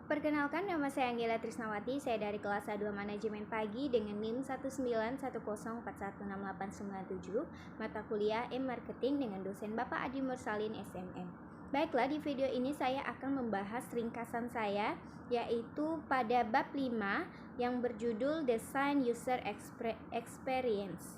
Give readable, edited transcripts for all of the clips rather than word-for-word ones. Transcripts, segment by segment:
Perkenalkan, nama saya Anggela Trisnawati, saya dari kelas A2 Manajemen Pagi dengan NIM 191046897, mata kuliah E-Marketing dengan dosen Bapak Adi Mursalin SMM. Baiklah, di video ini saya akan membahas ringkasan saya, yaitu pada bab 5 yang berjudul Design User Experience.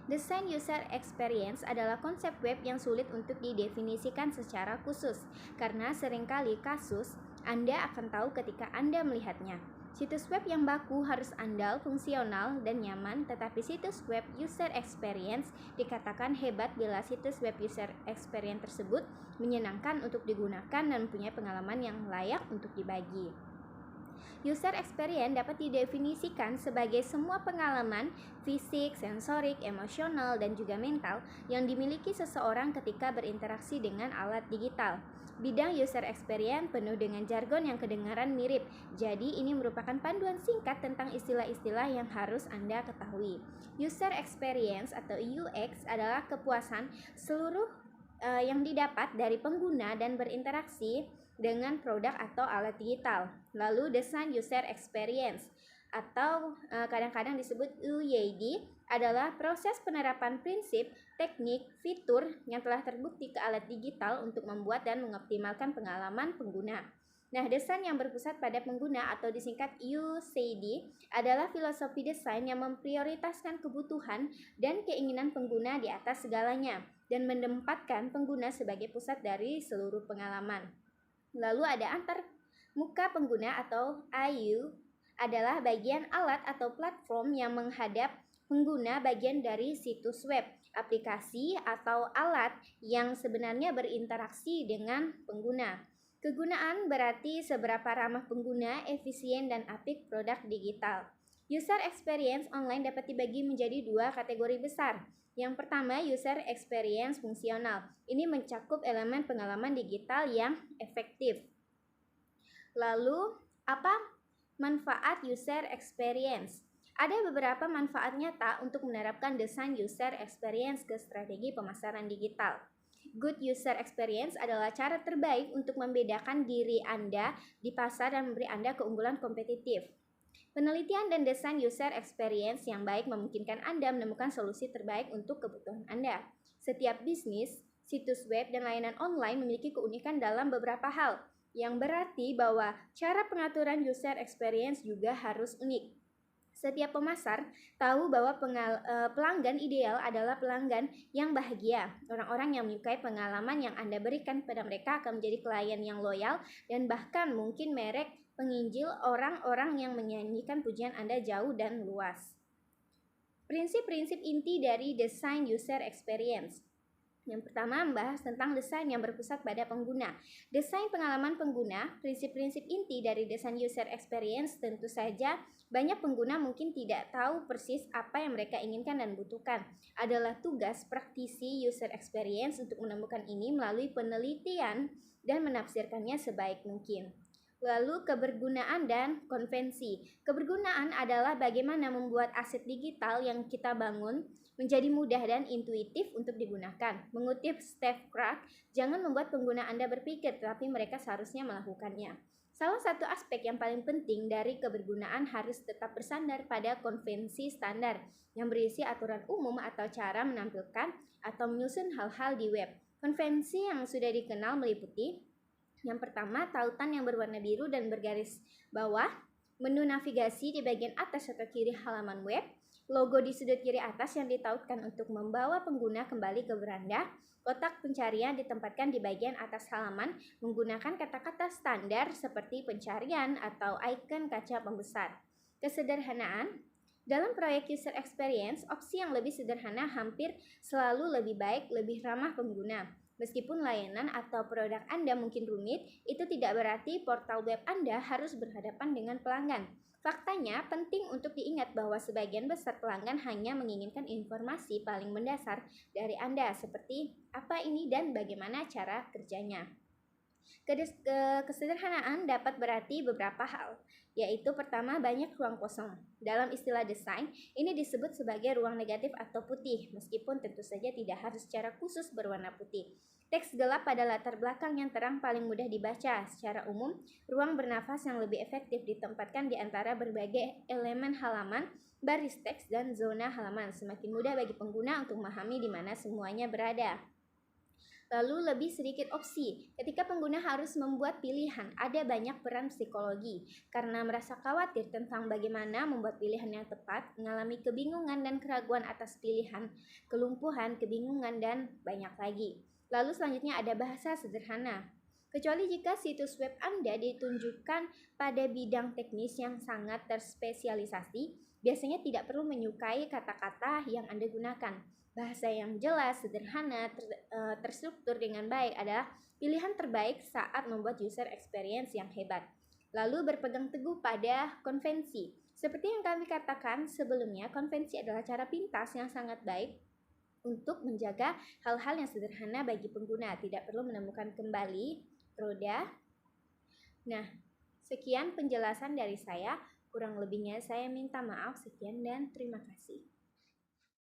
Desain user experience adalah konsep web yang sulit untuk didefinisikan secara khusus, karena seringkali kasus Anda akan tahu ketika Anda melihatnya. Situs web yang baku harus andal, fungsional, dan nyaman, tetapi situs web user experience dikatakan hebat bila situs web user experience tersebut menyenangkan untuk digunakan dan mempunyai pengalaman yang layak untuk dibagi. User experience dapat didefinisikan sebagai semua pengalaman fisik, sensorik, emosional, dan juga mental yang dimiliki seseorang ketika berinteraksi dengan alat digital. Bidang user experience penuh dengan jargon yang kedengaran mirip, jadi ini merupakan panduan singkat tentang istilah-istilah yang harus Anda ketahui. User experience atau UX adalah kepuasan seluruh yang didapat dari pengguna dan berinteraksi dengan produk atau alat digital. Lalu desain user experience atau kadang-kadang disebut UUD adalah proses penerapan prinsip, teknik, fitur yang telah terbukti ke alat digital untuk membuat dan mengoptimalkan pengalaman pengguna. Nah, desain yang berpusat pada pengguna atau disingkat UCD adalah filosofi desain yang memprioritaskan kebutuhan dan keinginan pengguna di atas segalanya dan menempatkan pengguna sebagai pusat dari seluruh pengalaman. Lalu ada antar muka pengguna atau AU adalah bagian alat atau platform yang menghadap pengguna bagian dari situs web, aplikasi atau alat yang sebenarnya berinteraksi dengan pengguna. Kegunaan berarti seberapa ramah pengguna, efisien, dan apik produk digital. User experience online dapat dibagi menjadi dua kategori besar. Yang pertama, user experience fungsional. Ini mencakup elemen pengalaman digital yang efektif. Lalu, apa manfaat user experience? Ada beberapa manfaat nyata untuk menerapkan desain user experience ke strategi pemasaran digital. Good user experience adalah cara terbaik untuk membedakan diri Anda di pasar dan memberi Anda keunggulan kompetitif. Penelitian dan desain user experience yang baik memungkinkan Anda menemukan solusi terbaik untuk kebutuhan Anda. Setiap bisnis, situs web, dan layanan online memiliki keunikan dalam beberapa hal, yang berarti bahwa cara pengaturan user experience juga harus unik. Setiap pemasar tahu bahwa pelanggan ideal adalah pelanggan yang bahagia. Orang-orang yang menyukai pengalaman yang Anda berikan pada mereka akan menjadi klien yang loyal dan bahkan mungkin merek penginjil orang-orang yang menyanyikan pujian Anda jauh dan luas. Prinsip-prinsip inti dari desain user experience. Yang pertama, membahas tentang desain yang berpusat pada pengguna. Desain pengalaman pengguna, prinsip-prinsip inti dari desain user experience tentu saja banyak pengguna mungkin tidak tahu persis apa yang mereka inginkan dan butuhkan. Adalah tugas praktisi user experience untuk menemukan ini melalui penelitian dan menafsirkannya sebaik mungkin. Lalu kebergunaan dan konvensi. Kebergunaan adalah bagaimana membuat aset digital yang kita bangun menjadi mudah dan intuitif untuk digunakan. Mengutip Steve Krug, jangan membuat pengguna Anda berpikir, tetapi mereka seharusnya melakukannya. Salah satu aspek yang paling penting dari kebergunaan harus tetap bersandar pada konvensi standar yang berisi aturan umum atau cara menampilkan atau menyusun hal-hal di web. Konvensi yang sudah dikenal meliputi yang pertama, tautan yang berwarna biru dan bergaris bawah, menu navigasi di bagian atas atau kiri halaman web, logo di sudut kiri atas yang ditautkan untuk membawa pengguna kembali ke beranda, kotak pencarian ditempatkan di bagian atas halaman menggunakan kata-kata standar seperti pencarian atau icon kaca pembesar. Kesederhanaan. Dalam proyek user experience, opsi yang lebih sederhana hampir selalu lebih baik, lebih ramah pengguna. Meskipun layanan atau produk Anda mungkin rumit, itu tidak berarti portal web Anda harus berhadapan dengan pelanggan. Faktanya, penting untuk diingat bahwa sebagian besar pelanggan hanya menginginkan informasi paling mendasar dari Anda, seperti apa ini dan bagaimana cara kerjanya. Kesederhanaan dapat berarti beberapa hal, yaitu pertama, banyak ruang kosong. Dalam istilah desain, ini disebut sebagai ruang negatif atau putih, meskipun tentu saja tidak harus secara khusus berwarna putih. Teks gelap pada latar belakang yang terang paling mudah dibaca. Secara umum, ruang bernafas yang lebih efektif ditempatkan di antara berbagai elemen halaman, baris teks, dan zona halaman. Semakin mudah bagi pengguna untuk memahami di mana semuanya berada. Lalu lebih sedikit opsi. Ketika pengguna harus membuat pilihan, ada banyak peran psikologi. Karena merasa khawatir tentang bagaimana membuat pilihan yang tepat, mengalami kebingungan dan keraguan atas pilihan, kelumpuhan, kebingungan, dan banyak lagi. Lalu selanjutnya ada bahasa sederhana. Kecuali jika situs web Anda ditunjukkan pada bidang teknis yang sangat terspesialisasi, biasanya tidak perlu menyukai kata-kata yang Anda gunakan. Bahasa yang jelas, sederhana, terstruktur dengan baik adalah pilihan terbaik saat membuat user experience yang hebat. Lalu berpegang teguh pada konvensi. Seperti yang kami katakan sebelumnya, konvensi adalah cara pintas yang sangat baik untuk menjaga hal-hal yang sederhana bagi pengguna. Tidak perlu menemukan kembali roda. Nah, sekian penjelasan dari saya. Kurang lebihnya saya minta maaf. Sekian dan terima kasih.